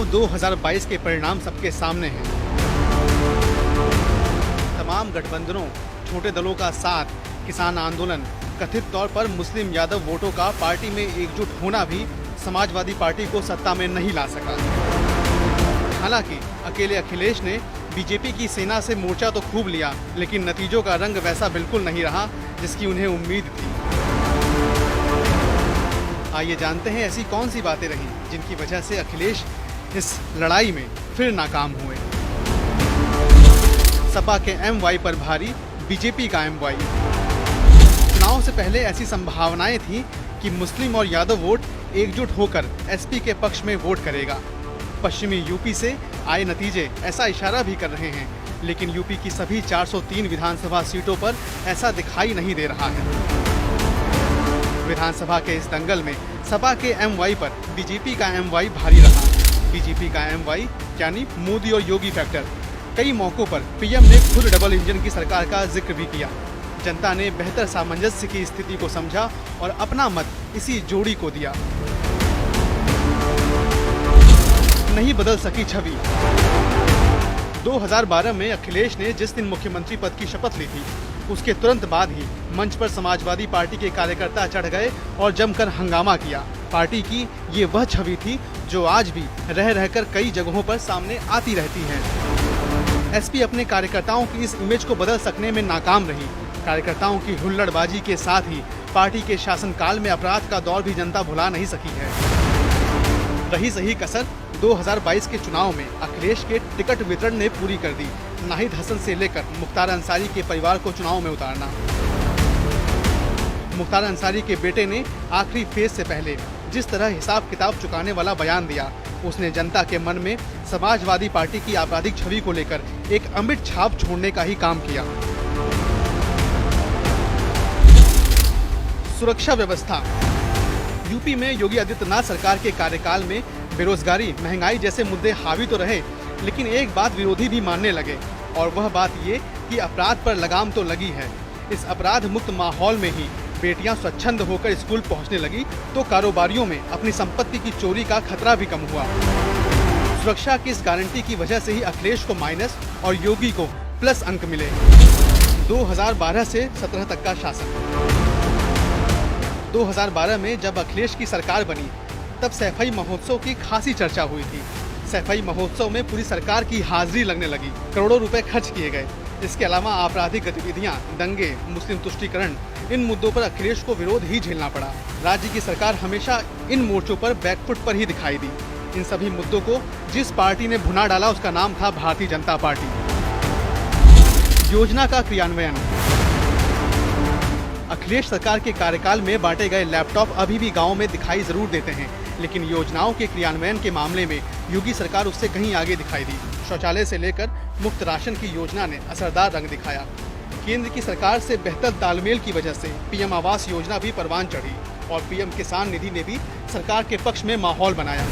चुनाव 2022 के परिणाम सबके सामने हैं। तमाम गठबंधनों, छोटे दलों का साथ, किसान आंदोलन, कथित तौर पर मुस्लिम यादव वोटों का पार्टी में एकजुट होना भी समाजवादी पार्टी को सत्ता में नहीं ला सका। हालांकि अकेले अखिलेश ने बीजेपी की सेना से मोर्चा तो खूब लिया, लेकिन नतीजों का रंग वैसा बिल्कुल नहीं रहा जिसकी उन्हें उम्मीद थी। आइए जानते हैं ऐसी कौन सी बातें रही जिनकी वजह से अखिलेश इस लड़ाई में फिर नाकाम हुए। सपा के MY पर भारी बीजेपी का MY। चुनाव से पहले ऐसी संभावनाएं थीं कि मुस्लिम और यादव वोट एकजुट होकर SP के पक्ष में वोट करेगा। पश्चिमी यूपी से आए नतीजे ऐसा इशारा भी कर रहे हैं, लेकिन यूपी की सभी 403 विधानसभा सीटों पर ऐसा दिखाई नहीं दे रहा है। विधानसभा के इस दंगल में सपा के MY पर बीजेपी का MY भारी रहा। बीजेपी का MY यानी मोदी और योगी फैक्टर। कई मौकों पर PM ने खुद डबल इंजन की सरकार का जिक्र भी किया। जनता ने बेहतर सामंजस्य की स्थिति को समझा और अपना मत इसी जोड़ी को दिया। नहीं बदल सकी छवि। 2012 में अखिलेश ने जिस दिन मुख्यमंत्री पद की शपथ ली थी, उसके तुरंत बाद ही मंच पर समाजवादी पार्टी के कार्यकर्ता चढ़ गए और जमकर हंगामा किया। पार्टी की ये वह छवि थी जो आज भी रह रहकर कई जगहों पर सामने आती रहती है। SP अपने कार्यकर्ताओं की इस इमेज को बदल सकने में नाकाम रही। कार्यकर्ताओं की हुल्लड़बाजी के साथ ही पार्टी के शासनकाल में अपराध का दौर भी जनता भुला नहीं सकी है। रही सही कसर 2022 के चुनाव में अखिलेश के टिकट वितरण ने पूरी कर दी। नाहिद हसन से लेकर मुख्तार अंसारी के परिवार को चुनाव में उतारना। मुख्तार अंसारी के बेटे ने आखिरी फेज से पहले जिस तरह हिसाब किताब चुकाने वाला बयान दिया, उसने जनता के मन में समाजवादी पार्टी की आपराधिक छवि को लेकर एक अमिट छाप छोड़ने का ही काम किया। सुरक्षा व्यवस्था। यूपी में योगी आदित्यनाथ सरकार के कार्यकाल में बेरोजगारी, महंगाई जैसे मुद्दे हावी तो रहे, लेकिन एक बात विरोधी भी मानने लगे, और वह बात ये कि अपराध पर लगाम तो लगी है। इस अपराध मुक्त माहौल में ही बेटियां स्वच्छंद होकर स्कूल पहुंचने लगी तो कारोबारियों में अपनी संपत्ति की चोरी का खतरा भी कम हुआ। सुरक्षा की इस गारंटी की वजह से ही अखिलेश को माइनस और योगी को प्लस अंक मिले। 2012 से 17 तक का शासन। 2012 में जब अखिलेश की सरकार बनी, तब सैफई महोत्सव की खासी चर्चा हुई थी। सैफई महोत्सव में पूरी सरकार की हाजिरी लगने लगी, करोड़ों रुपए खर्च किए गए। इसके अलावा आपराधिक गतिविधियां, दंगे, मुस्लिम तुष्टीकरण, इन मुद्दों पर अखिलेश को विरोध ही झेलना पड़ा। राज्य की सरकार हमेशा इन मोर्चों पर बैकफुट पर ही दिखाई दी। इन सभी मुद्दों को जिस पार्टी ने भुना डाला, उसका नाम था भारतीय जनता पार्टी। योजना का क्रियान्वयन। अखिलेश सरकार के कार्यकाल में बांटे गए लैपटॉप अभी भी गाँव में दिखाई जरूर देते हैं, लेकिन योजनाओं के क्रियान्वयन के मामले में योगी सरकार उससे कहीं आगे दिखाई दी। शौचालय से लेकर मुफ्त राशन की योजना ने असरदार रंग दिखाया। केंद्र की सरकार से बेहतर तालमेल की वजह से PM आवास योजना भी परवान चढ़ी और PM किसान निधि ने भी सरकार के पक्ष में माहौल बनाया।